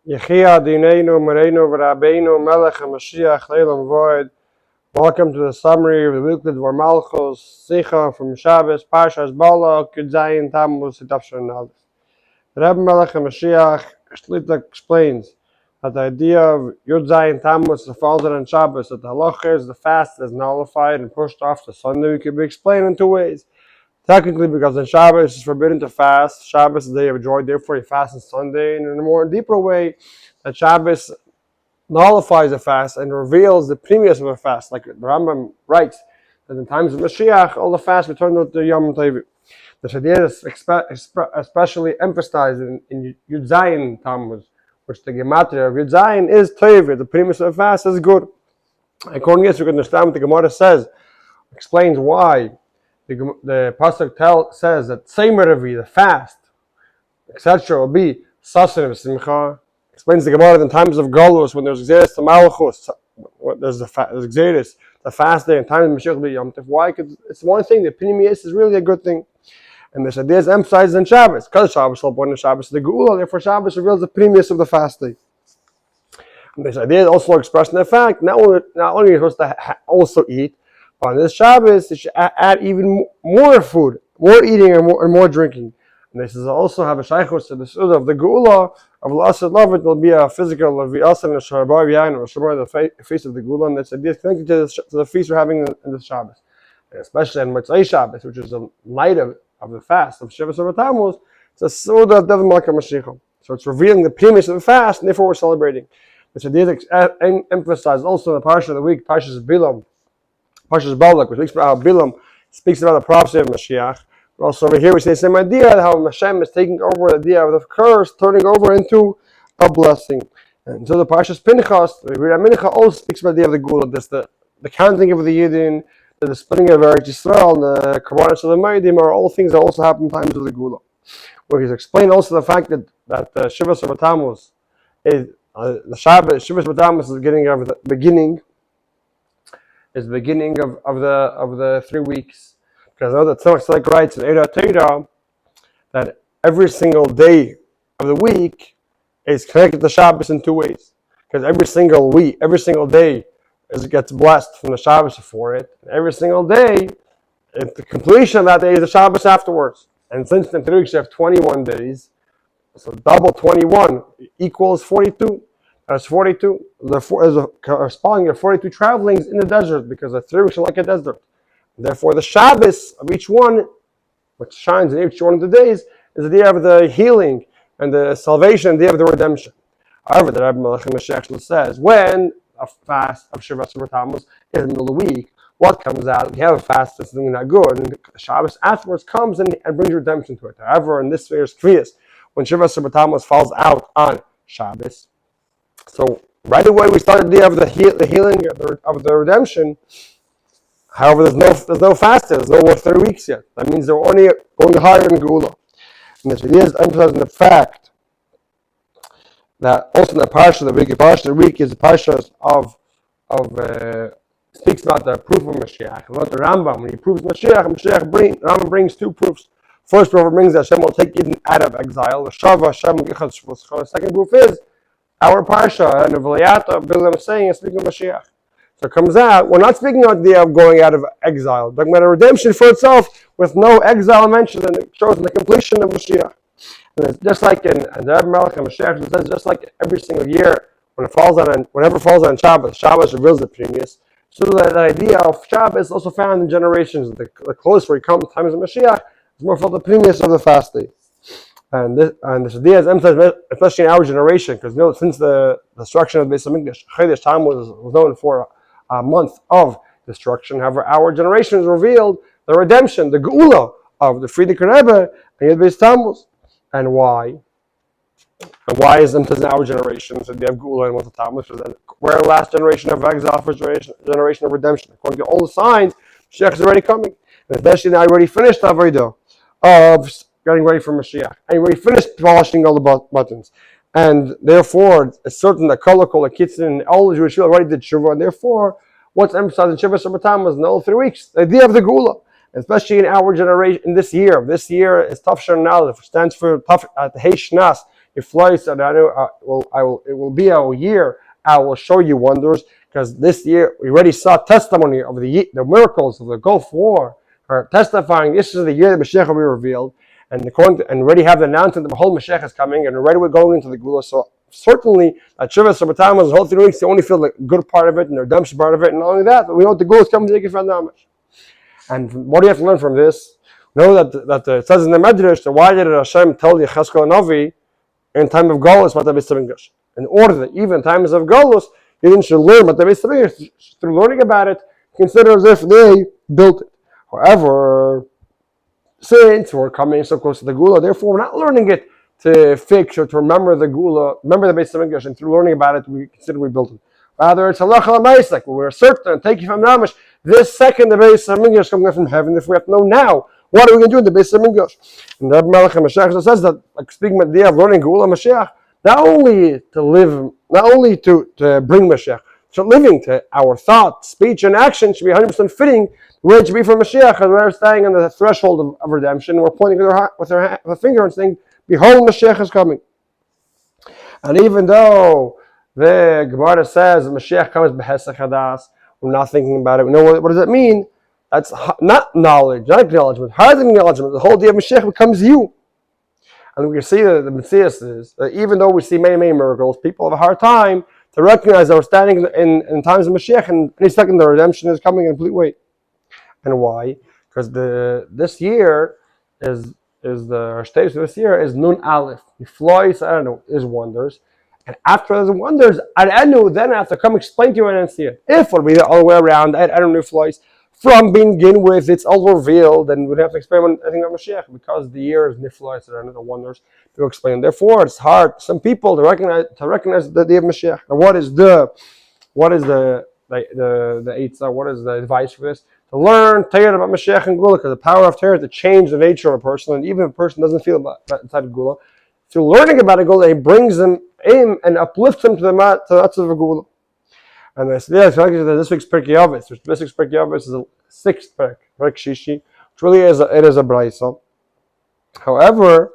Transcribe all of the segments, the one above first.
Adoninenu, Mureno, ורבינו, המשיח, המשיח, לעולם. Welcome to the summary of the weekly Dvar Malchus, sicha from Shabbos, Parshas Balak, Tamuz, hatomim. The Rebbe King Moshiach Shlit0a explains that the idea of Tamuz falls on Shabbos, that the halacha is the fast is nullified and pushed off to Sunday. We can be explained in two ways. Technically, because on Shabbos it's forbidden to fast. Shabbos is the day of joy, therefore you fast on Sunday. And in a more deeper way, that Shabbos nullifies a fast and reveals the premise of a fast. Like the Rambam writes, that in times of Mashiach, all the fasts return to Yom Tov. This idea is especially emphasized in Yud Zayin Tamuz, which the gematria of Yud Zayin is Tov. The premise of a fast is good. According to this, you can understand what the Gemara says, explains why. The pasuk says that Seimer the fast, etc., will be Sasin of Simcha. Explains the Gemara in times of Galus, when there's Dvar Malchus, there's Xeris, the fast day, and times of Mashiach will be Yom Tov. Why? Because it's one thing, the opinion is really a good thing. And this idea is emphasized in Shabbos, because Shabbos will point to Shabbos the Geula, therefore Shabbos reveals the premise of the fast day. And this idea is also expressed in the fact, not only are you supposed to also eat, but on this Shabbos, you should add even more food, more eating and more drinking. And this is also have a shaykhus to the suda of the Geula, of L'asad Love, it will be a physical of the Asad and a Sharabar Yain, or Sharabar, the feast of the Geula, and this idea is connected to the feast we're having in the Shabbos. And especially on Motzei Shabbos, which is the night of the fast of Shabbos or Tamuz, it's a suda of Dvar Malchus. So it's revealing the premise of the fast, and therefore we're celebrating. This idea is emphasized also in the Parsha of the week, Parshas Balak, which speaks about how Bilam speaks about the prophecy of Mashiach. But also over here we say the same idea, how Hashem is taking over the idea of the curse, turning over into a blessing. And so the Parshas Pinchas, the Rebbe Mincha also speaks about the idea of the Gula, this the counting of the Yidin, the splitting of Eretz Yisrael, and the Karbanos of the Meidim are all things that also happen in times of the Gula. Where he's explained also the fact that Shabbos of Tamuz is the Shabbos of Tamuz is getting of the beginning. Is the beginning of the 3 weeks, because I know that Tzemach writes in Eira Teira that every single day of the week is connected to Shabbos in two ways. Because every single day gets blessed from the Shabbos before it. And every single day, at the completion of that day is the Shabbos afterwards. And since in 3 weeks you have 21 days, so double 21 equals 42. That's 42. Corresponding to 42 travelings in the desert, because the 3 weeks are like a desert. Therefore, the Shabbos of each one, which shines in each one of the days, is the day of the healing and the salvation, and the day of the redemption. However, the Rebbe King Moshiach Shlit0a says, when a fast of Shabbos or Tamuz is in the middle of the week, what comes out? We have a fast that's doing not good, and the Shabbos afterwards comes and brings redemption to it. However, in this year's Kriyas, when Shabbos or Tamuz falls out on Shabbos, so right away we started the idea of the healing of the redemption. However, there's no fast yet. There's no more 3 weeks yet. That means they're only going higher in Geula. And this idea is emphasizing the fact that also in the Parsha of the week is the Parsha speaks about the proof of Mashiach. About the Rambam, when he proves Rambam brings two proofs. First proof brings that Hashem will take Eden out of exile. The second proof is our Parsha and the V'layata Bilam saying and speaking of Mashiach. So it comes out, we're not speaking about the idea of going out of exile. We're talking about a redemption for itself with no exile mentioned, and it shows in the completion of Mashiach. And it's just like in the Rebbe King Moshiach, it says just like every single year, whenever it falls on Shabbos, Shabbos reveals the previous. So that idea of Shabbos is also found in generations. The closer we come to times of Mashiach, it's more felt the previous of the fast day. And this idea is emphasized, especially in our generation, because since the destruction of the Beis Hamikdash, Chodesh Tamuz was known for a month of destruction. However, our generation has revealed the redemption, the Geula of the Frierdiker Rebbe and Yud Beis Tamuz. And why? And why is emphasized in our generation? So they have Geula and what's the Tamuz? We're the last generation of exile, first generation of redemption. According to all the signs, Mashiach is already coming. And especially now, I already finished the Avodah of getting ready for Mashiach. I already finished polishing all the buttons. And therefore, it's certain that Kol Kitzin, all the Jewish people already did Shuvah, and therefore, what's emphasized in Shabbos or Tamuz in all 3 weeks? The idea of the Geula. Especially in our generation, in this year. This year is Tafshan Aleph, which stands for Hei Shnas, It will be our year. I will show you wonders, because this year we already saw testimony of the miracles of the Gulf War, are testifying this is the year that Mashiach will be revealed, and already have the announcement that the whole Mashiach is coming, and already we're going into the Gula. So certainly, at Shabbos, Tamuz, the whole 3 weeks, they only feel the good part of it and the redemption part of it, and not only that, but we know the Gula is coming to take it from the And what do you have to learn from this? Know that it says in the Medrash, that why did Hashem tell Yechezkel and Navi in time of Golus about the Beis Hamikdash? In order that even in times of Golus, you should learn about the Beis Hamikdash. Through learning about it, consider as if they built it. However, since we're coming so close to the Gula, therefore we're not learning it to fix or to remember the Gula, remember the Beis Hamikdash, and through learning about it, we consider we built it. Rather, it's halacha l'maaseh, like we're certain and take you from Namish. This second, the Beis Hamikdash coming from heaven. If we have to know now, what are we going to do in the Beis Hamikdash? And Rebbe Malchus Mashiach says that, like speaking about the idea of learning Gula Mashiach, not only to live, not only to bring Mashiach, so living to our thought, speech, and action should be 100% fitting the way it should be for Mashiach, as we're standing on the threshold of redemption. We're pointing with our finger and saying, "Behold, Mashiach is coming." And even though the Gemara says that Mashiach comes b'hesach hadas, we're not thinking about it. We know what does that mean? That's not knowledge, not acknowledgement. Hard acknowledgement. The whole idea of Mashiach becomes you. And we can see that the Messias is that even though we see many, many miracles, people have a hard time to recognize that we're standing in times of Mashiach, and any second the redemption is coming in complete way. And why? Because this year is the stage of this year is Nun Aleph. He flies, is wonders. And after the wonders, Adonenu then I have to come explain to you and see it. If it'll be all the way around, Adonenu flies from begin with, it's all revealed, then we'd have to explain anything about Mashiach, because the year is Niflai, so the wonders to explain. Therefore, it's hard some people to recognize the day of Mashiach. And what is the Eitzah? What is the advice for this? To learn Torah about Mashiach and Gula, because the power of Torah to change the nature of a person, and even if a person doesn't feel about inside of Gula, through learning about a Gula, he brings them in and uplifts them to the nuts of a Gula. And this week's Pirkei Avos, which this week's Pirkei Avos is the 6th Perek Shishi, which really is a brayso. However,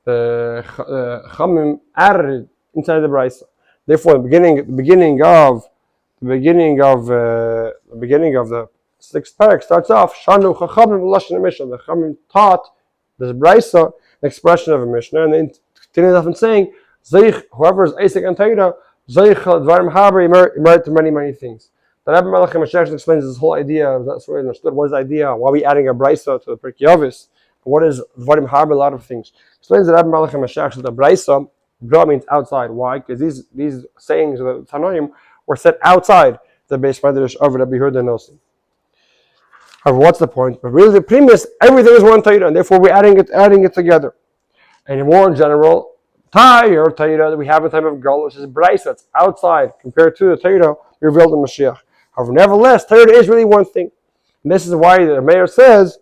the Chamim added inside the brayso. Therefore, the beginning of the 6th Perek starts off Shanu Chachamim L'Lashon Mishnah. The Chamim taught this brayso, the expression of a Mishnah, and then continues off in saying, whoever is Asik and Torah, Dvar Malchus to many, many things. The Rebbe King Moshiach Shlit0a explains this whole idea. That's what I understood. What is the idea? Why are we adding a brayso to the Pirkei Avos? What is Dvar Malchus? A lot of things. Explains that Rebbe King Moshiach Shlit0a brayso. Dvar means outside. Why? Because these sayings of the hatomim were said outside the base Medrash of Rebbe Yehuda Nosi. However, what's the point? But really, the premise, everything is one Torah, and therefore we're adding it together. And more in general, Torah that we have in time of Golus is brayso. That's outside compared to the Torah revealed in Mashiach. However, nevertheless, Torah is really one thing. And this is why the mayor says,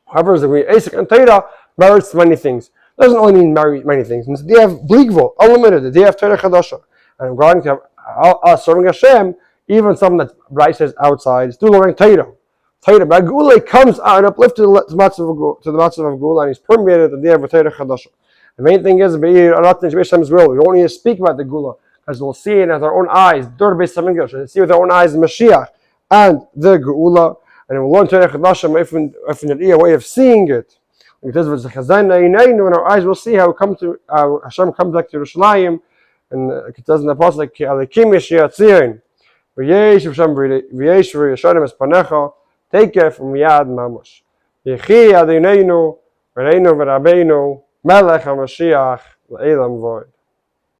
however, the Asik and Torah merits many things. It doesn't only mean many things. It's the day of Bligvo, unlimited, the day of Torah Chadasha. And regarding to us serving Hashem, even something that brayso is outside, still learning Torah. Torah, but Gula comes out and uplifted to the matzav of Gula, and he's permeated the day of Torah Chadasha. The main thing is, we don't need to speak about the Gula, because we'll see it with our own eyes, we'll see with our own eyes the Mashiach and the Gula, and we'll learn Torah Chadasha a way of seeing it. Because in our eyes we'll see how Hashem comes back to Yerushalayim, and it says in the Apostle, like Alekim Yeshiatzirin, V'yesh V'yesharim Espanecha, take it from Yad Mamush. Yechi Adeinu, Rebbe King Moshiach Shlit0a, L'olam.